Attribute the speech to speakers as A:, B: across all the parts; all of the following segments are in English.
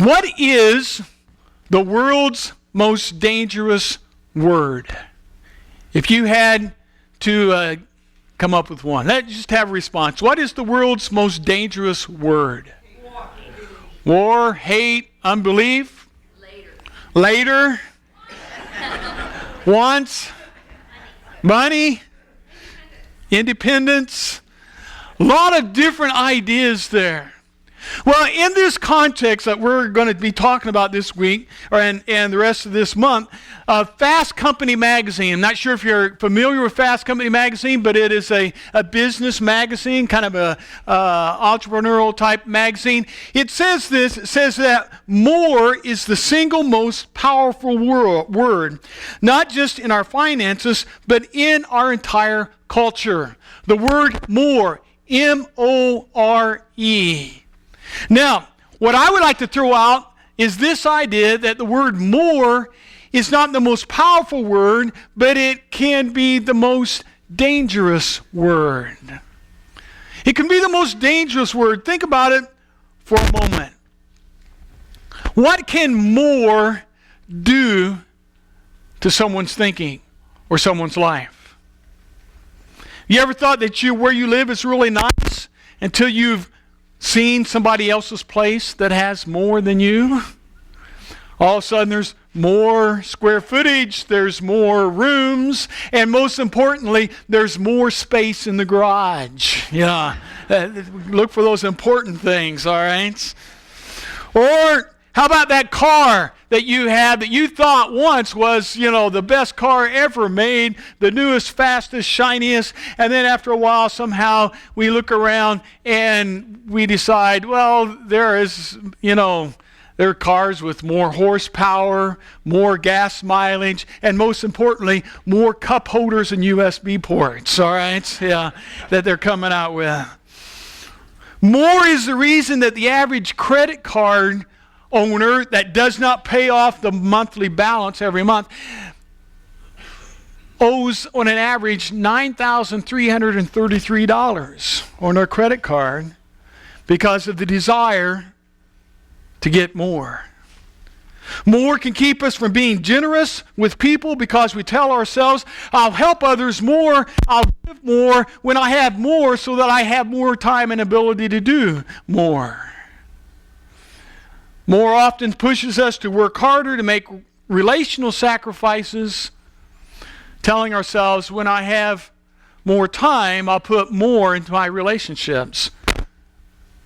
A: What is the world's most dangerous word? If you had to come up with one, let's just have a response. What is the world's most dangerous word? War, hate, unbelief. Later. Wants. Money. Independence. A lot of different ideas there. Well, in this context that we're going to be talking about this week and the rest of this month, Fast Company magazine. I'm not sure if you're familiar with Fast Company magazine, but it is a business magazine, kind of a entrepreneurial type magazine. It says this, it says that more is the single most powerful word, not just in our finances, but in our entire culture. The word more, M-O-R-E. Now, what I would like to throw out is this idea that the word more is not the most powerful word, but it can be the most dangerous word. It can be the most dangerous word. Think about it for a moment. What can more do to someone's thinking or someone's life? You ever thought that where you live is really nice until you've seen somebody else's place that has more than you? All of a sudden there's more square footage, there's more rooms, and most importantly, there's more space in the garage. Yeah, look for those important things, all right? Or how about that car that you had that you thought once was, the best car ever made, the newest, fastest, shiniest, and then after a while somehow we look around and we decide, well, there are cars with more horsepower, more gas mileage, and most importantly, more cup holders and USB ports, all right? Yeah, that they're coming out with. More is the reason that the average credit card owner that does not pay off the monthly balance every month owes on an average $9,333 on their credit card because of the desire to get more. More can keep us from being generous with people because we tell ourselves, I'll help others more, I'll give more when I have more so that I have more time and ability to do more. More often pushes us to work harder, to make relational sacrifices, telling ourselves, when I have more time, I'll put more into my relationships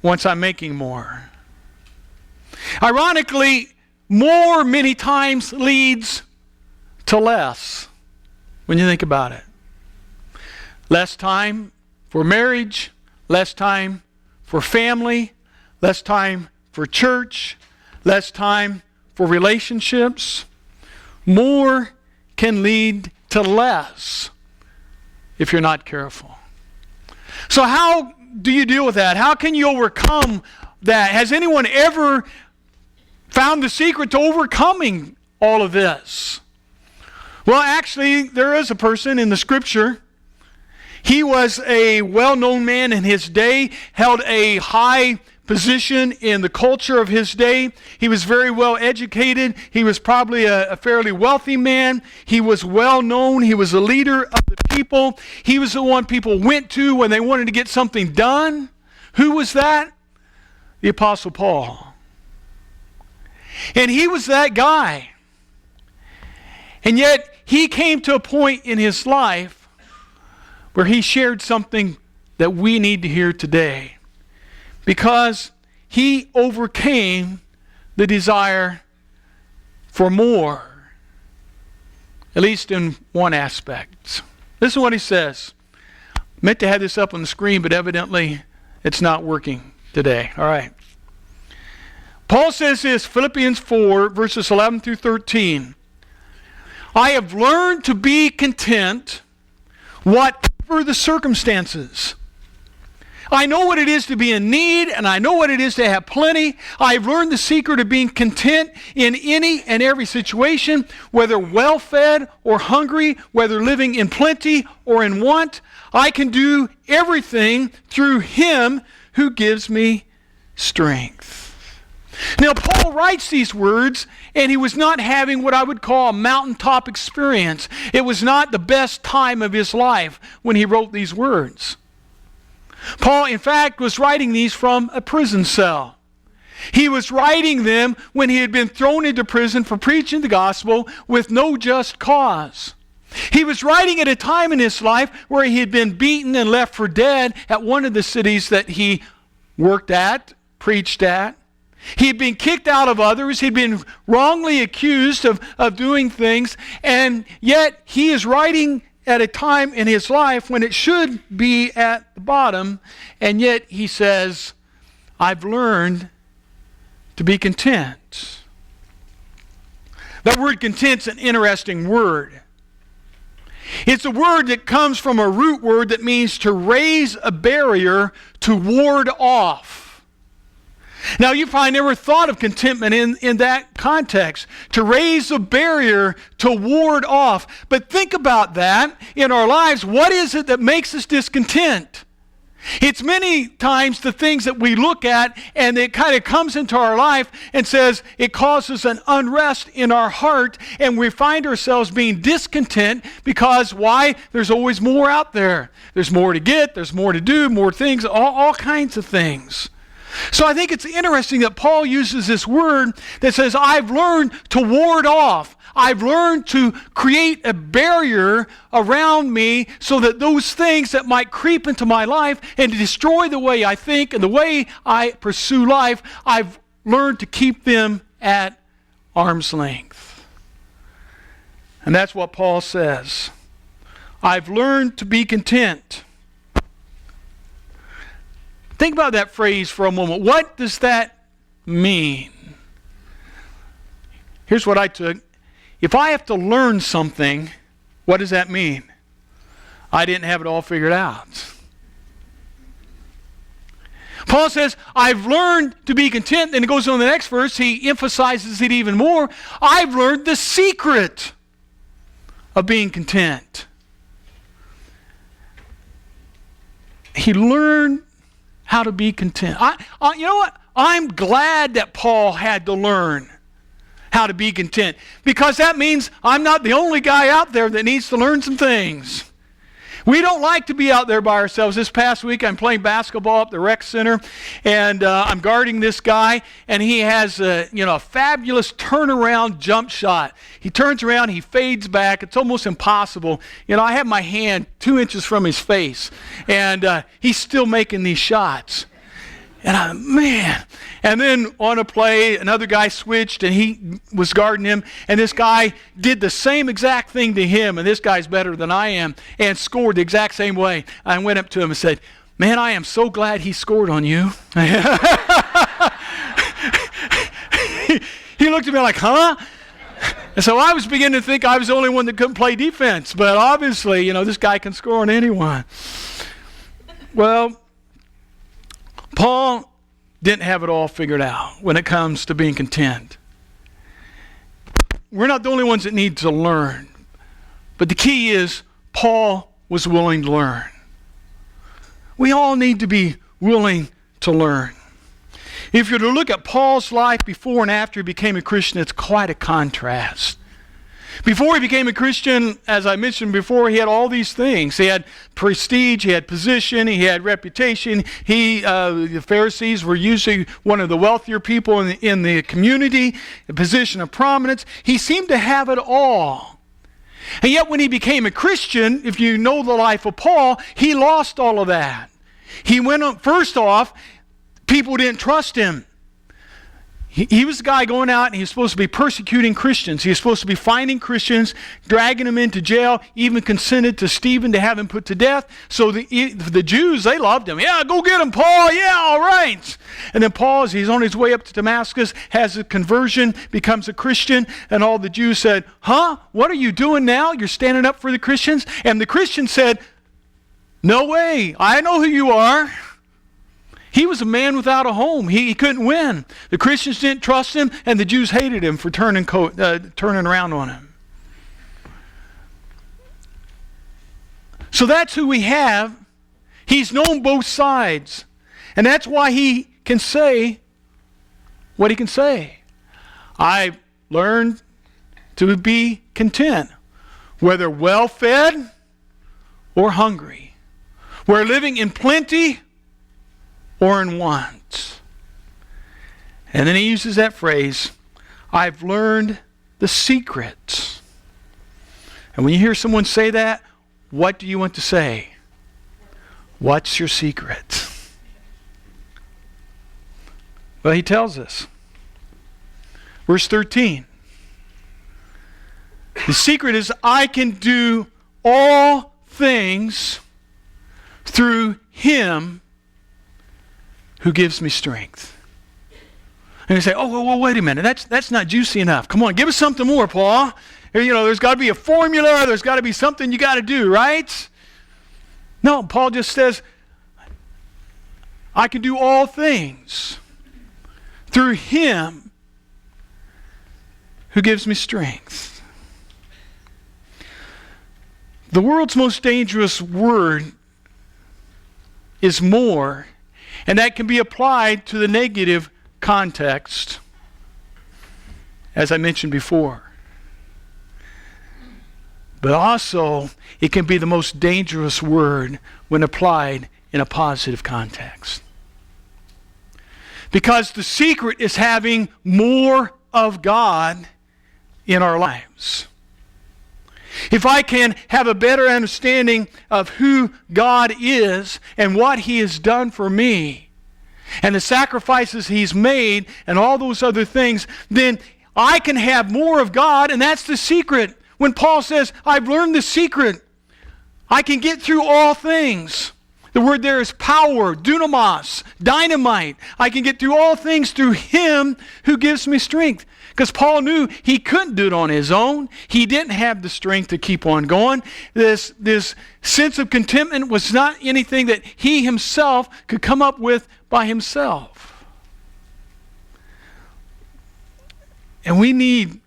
A: once I'm making more. Ironically, more many times leads to less when you think about it. Less time for marriage, less time for family, less time for church, less time for relationships. More can lead to less if you're not careful. So how do you deal with that? How can you overcome that? Has anyone ever found the secret to overcoming all of this? Well, actually, there is a person in the scripture. He was a well-known man in his day, held a high position in the culture of his day. He was very well educated. He was probably a fairly wealthy man. He was well known. He was a leader of the people. He was the one people went to when they wanted to get something done. Who was that? The Apostle Paul. And he was that guy. And yet he came to a point in his life where he shared something that we need to hear today. Because he overcame the desire for more, at least in one aspect. This is what he says. I meant to have this up on the screen, but evidently it's not working today. All right. Paul says this, Philippians 4, verses 11 through 13. I have learned to be content, whatever the circumstances. I know what it is to be in need, and I know what it is to have plenty. I've learned the secret of being content in any and every situation, whether well-fed or hungry, whether living in plenty or in want. I can do everything through Him who gives me strength. Now, Paul writes these words, and he was not having what I would call a mountaintop experience. It was not the best time of his life when he wrote these words. Paul, in fact, was writing these from a prison cell. He was writing them when he had been thrown into prison for preaching the gospel with no just cause. He was writing at a time in his life where he had been beaten and left for dead at one of the cities that he worked at, preached at. He had been kicked out of others. He'd been wrongly accused of doing things. And yet he is writing at a time in his life when it should be at the bottom. And yet he says, I've learned to be content. That word content's an interesting word. It's a word that comes from a root word that means to raise a barrier, to ward off. Now, you probably never thought of contentment in that context, to raise a barrier, to ward off. But think about that in our lives. What is it that makes us discontent? It's many times the things that we look at and it kind of comes into our life and says it causes an unrest in our heart, and we find ourselves being discontent because why? There's always more out there. There's more to get, there's more to do, more things, all kinds of things. So I think it's interesting that Paul uses this word that says, I've learned to ward off. I've learned to create a barrier around me so that those things that might creep into my life and destroy the way I think and the way I pursue life, I've learned to keep them at arm's length. And that's what Paul says. I've learned to be content. Think about that phrase for a moment. What does that mean? Here's what I took. If I have to learn something, what does that mean? I didn't have it all figured out. Paul says, I've learned to be content. Then it goes on to the next verse. He emphasizes it even more. I've learned the secret of being content. He learned how to be content. You know what? I'm glad that Paul had to learn how to be content, because that means I'm not the only guy out there that needs to learn some things. We don't like to be out there by ourselves. This past week I'm playing basketball up the rec center, and I'm guarding this guy, and he has a fabulous turnaround jump shot. He turns around, he fades back. It's almost impossible. I have my hand 2 inches from his face, and he's still making these shots. And and then on a play, another guy switched and he was guarding him, and this guy did the same exact thing to him, and this guy's better than I am, and scored the exact same way. I went up to him and said, man, I am so glad he scored on you. He looked at me like, huh? And so I was beginning to think I was the only one that couldn't play defense, but obviously, this guy can score on anyone. Well, Paul didn't have it all figured out when it comes to being content. We're not the only ones that need to learn. But the key is Paul was willing to learn. We all need to be willing to learn. If you're to look at Paul's life before and after he became a Christian, it's quite a contrast. Before he became a Christian, as I mentioned before, he had all these things. He had prestige, he had position, he had reputation. The Pharisees were usually one of the wealthier people in the community, a position of prominence. He seemed to have it all. And yet when he became a Christian, if you know the life of Paul, he lost all of that. He went on, first off, people didn't trust him. He was the guy going out and he was supposed to be persecuting Christians. He was supposed to be finding Christians, dragging them into jail, even consented to Stephen to have him put to death. So the Jews, they loved him. Yeah, go get him, Paul. Yeah, all right. And then Paul, as he's on his way up to Damascus, has a conversion, becomes a Christian, and all the Jews said, huh? What are you doing now? You're standing up for the Christians? And the Christians said, no way. I know who you are. He was a man without a home. He couldn't win. The Christians didn't trust him, and the Jews hated him for turning around on him. So that's who we have. He's known both sides. And that's why he can say what he can say. I've learned to be content, whether well-fed or hungry, whether living in plenty or in want. And then he uses that phrase, I've learned the secret. And when you hear someone say that, what do you want to say? What's your secret? Well, he tells us. Verse 13. The secret is I can do all things through him who gives me strength. And you say, oh, well, wait a minute. That's not juicy enough. Come on, give us something more, Paul. There's got to be a formula. There's got to be something you got to do, right? No, Paul just says, I can do all things through him who gives me strength. The world's most dangerous word is more, and that can be applied to the negative context, as I mentioned before. But also, it can be the most dangerous word when applied in a positive context. Because the secret is having more of God in our lives. If I can have a better understanding of who God is and what he has done for me and the sacrifices he's made and all those other things, then I can have more of God, and that's the secret. When Paul says, I've learned the secret, I can get through all things. The word there is power, dunamis, dynamite. I can get through all things through him who gives me strength. Because Paul knew he couldn't do it on his own. He didn't have the strength to keep on going. This sense of contentment was not anything that he himself could come up with by himself. And we need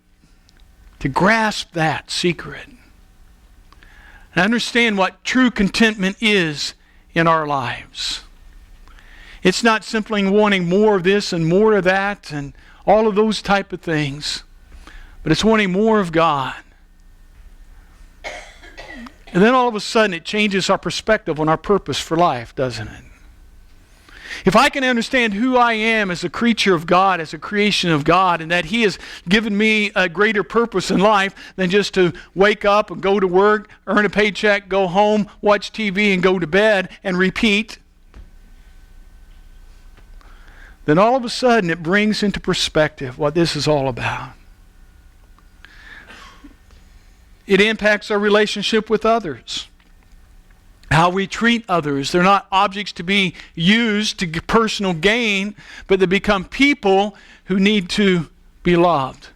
A: to grasp that secret and understand what true contentment is in our lives. It's not simply wanting more of this and more of that and all of those type of things, but it's wanting more of God. And then all of a sudden it changes our perspective on our purpose for life, doesn't it? If I can understand who I am as a creature of God, as a creation of God, and that he has given me a greater purpose in life than just to wake up and go to work, earn a paycheck, go home, watch TV, and go to bed and repeat, then all of a sudden it brings into perspective what this is all about. It impacts our relationship with others. How we treat others. They're not objects to be used to get personal gain, but they become people who need to be loved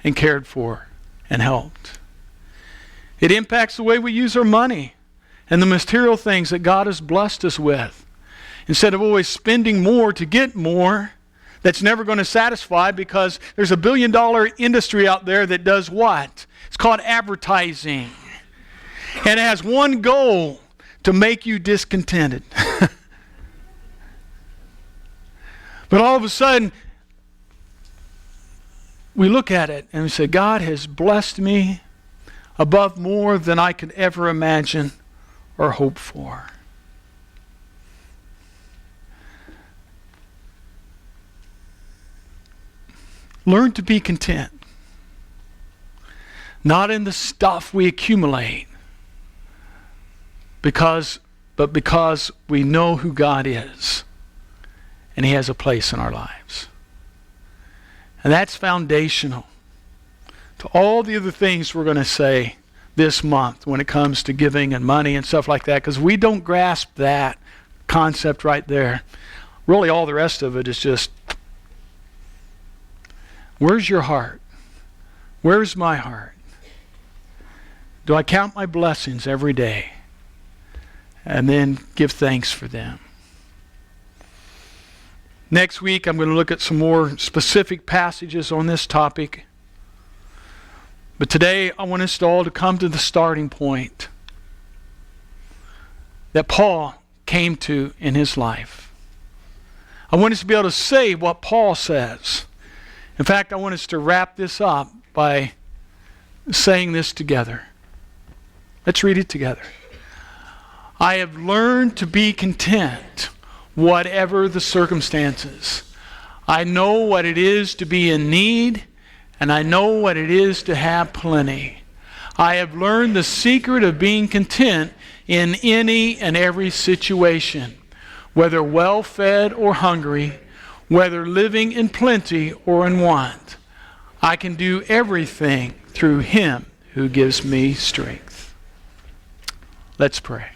A: and cared for and helped. It impacts the way we use our money and the material things that God has blessed us with. Instead of always spending more to get more, that's never going to satisfy, because there's $1 billion industry out there that does what? It's called advertising. And it has one goal: to make you discontented. But all of a sudden, we look at it and we say, God has blessed me above more than I could ever imagine or hope for. Learn to be content. Not in the stuff we accumulate, but because we know who God is and he has a place in our lives. And that's foundational to all the other things we're going to say this month when it comes to giving and money and stuff like that, because we don't grasp that concept right there. Really all the rest of it is just, where's your heart? Where's my heart? Do I count my blessings every day and then give thanks for them? Next week, I'm going to look at some more specific passages on this topic. But today, I want us all to come to the starting point that Paul came to in his life. I want us to be able to say what Paul says, In fact, I want us to wrap this up by saying this together. Let's read it together. I have learned to be content, whatever the circumstances. I know what it is to be in need, and I know what it is to have plenty. I have learned the secret of being content in any and every situation, whether well-fed or hungry, whether living in plenty or in want. I can do everything through Him who gives me strength. Let's pray.